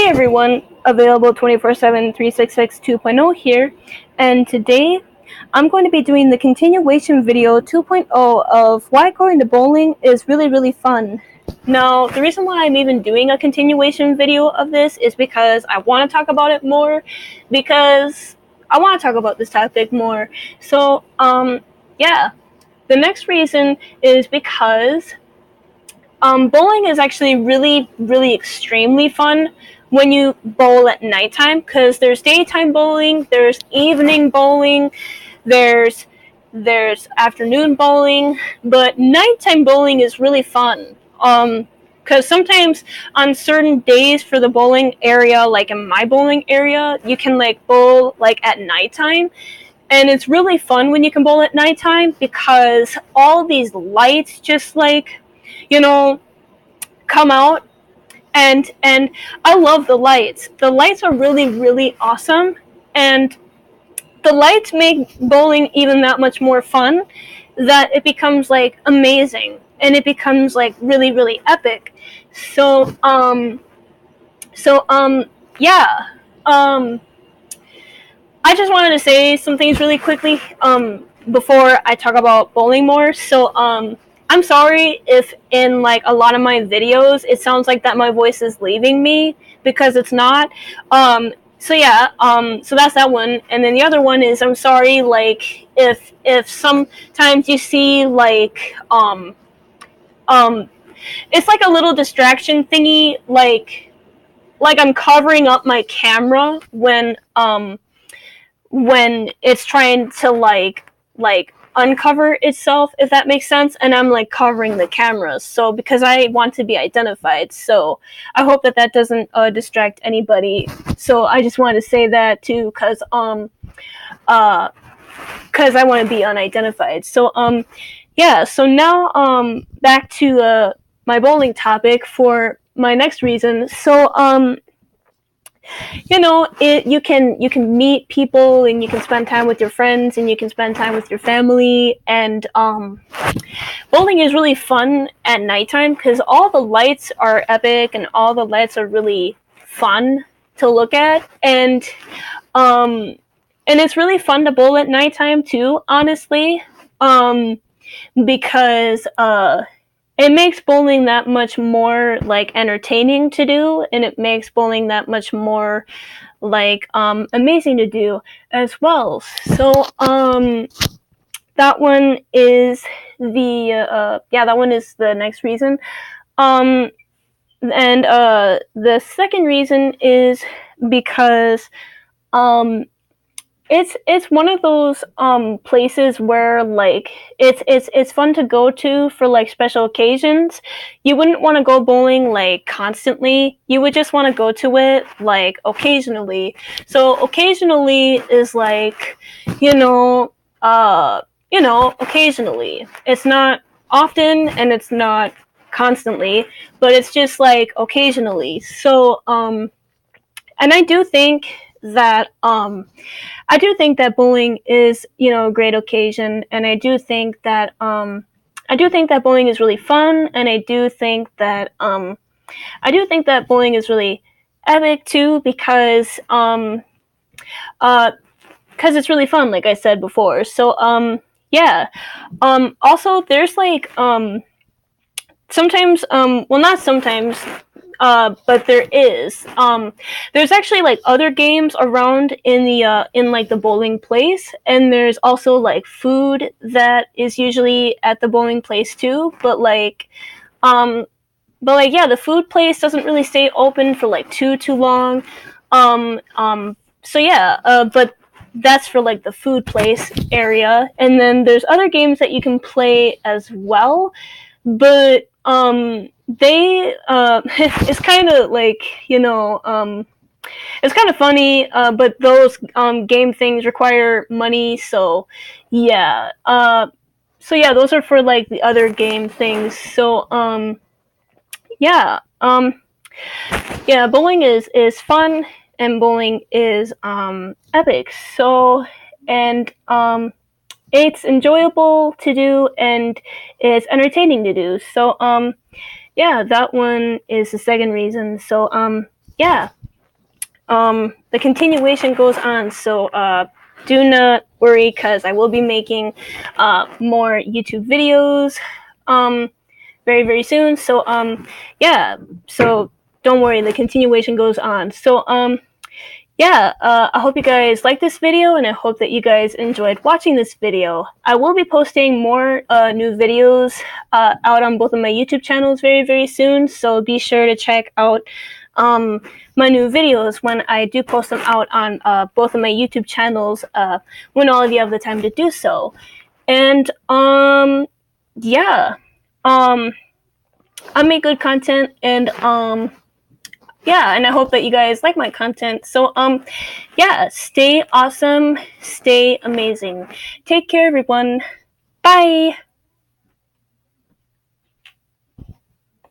Hey everyone, available 24/7 366 2.0 here, and today I'm going to be doing the continuation video 2.0 of why going to bowling is really fun. Now, the reason why I'm even doing a continuation video of this is because I want to talk about it more, because I want to talk about this topic more. So, yeah. The next reason is because bowling is actually really extremely fun when you bowl at nighttime, because there's daytime bowling, there's evening bowling, there's afternoon bowling, but nighttime bowling is really fun. Because sometimes on certain days for the bowling area, like in my bowling area, you can like bowl like at nighttime. And it's really fun when you can bowl at nighttime because all these lights just like, come out, and I love the lights. The lights are really awesome, and the lights make bowling even that much more fun, that it becomes like amazing and it becomes like really epic. Yeah. I just wanted to say some things really quickly before I talk about bowling more. I'm sorry if in like a lot of my videos it sounds like that my voice is leaving me, because it's not. So that's that one. And then the other one is, I'm sorry like if sometimes you see like it's like a little distraction thingy, like I'm covering up my camera when it's trying to like uncover itself, if that makes sense, and I'm like covering the camera, so because I want to be identified. So I hope that doesn't distract anybody. So I just wanted to say that too, because I want to be unidentified. So now back to my bowling topic for my next reason. You can meet people, and you can spend time with your friends, and you can spend time with your family, and bowling is really fun at nighttime because all the lights are epic and all the lights are really fun to look at, and it's really fun to bowl at nighttime too, honestly, because it makes bowling that much more like entertaining to do, and it makes bowling that much more like amazing to do as well. That one is the next reason. And the second reason is because it's one of those places where like it's fun to go to for like special occasions. You wouldn't want to go bowling like constantly. You would just want to go to it like occasionally. So occasionally is like, occasionally. It's not often and it's not constantly, but it's just like occasionally. And I do think that bowling is, a great occasion, and I do think that bowling is really fun, and I do think that bowling is really epic too, because it's really fun, like I said before. Yeah. Also, there's like sometimes, well, not sometimes, but there's actually like other games around in like the bowling place, and there's also like food that is usually at the bowling place too. Yeah, the food place doesn't really stay open for like too long. But that's for like the food place area, and then there's other games that you can play as well, but they it's kind of like, it's kind of funny, but those game things require money, so yeah. Those are for like the other game things. Yeah. Bowling is fun, and bowling is epic. And it's enjoyable to do, and it's entertaining to do. That one is the second reason. Yeah. the continuation goes on. So do not worry, because I will be making more YouTube videos very, very soon. So yeah, so don't worry, the continuation goes on. So yeah, I hope you guys like this video, and I hope that you guys enjoyed watching this video. I will be posting more new videos out on both of my YouTube channels very, very soon, so be sure to check out my new videos when I do post them out on both of my YouTube channels when all of you have the time to do so. And yeah, I make good content, and yeah, and I hope that you guys like my content. So yeah, stay awesome, stay amazing. Take care, everyone. Bye.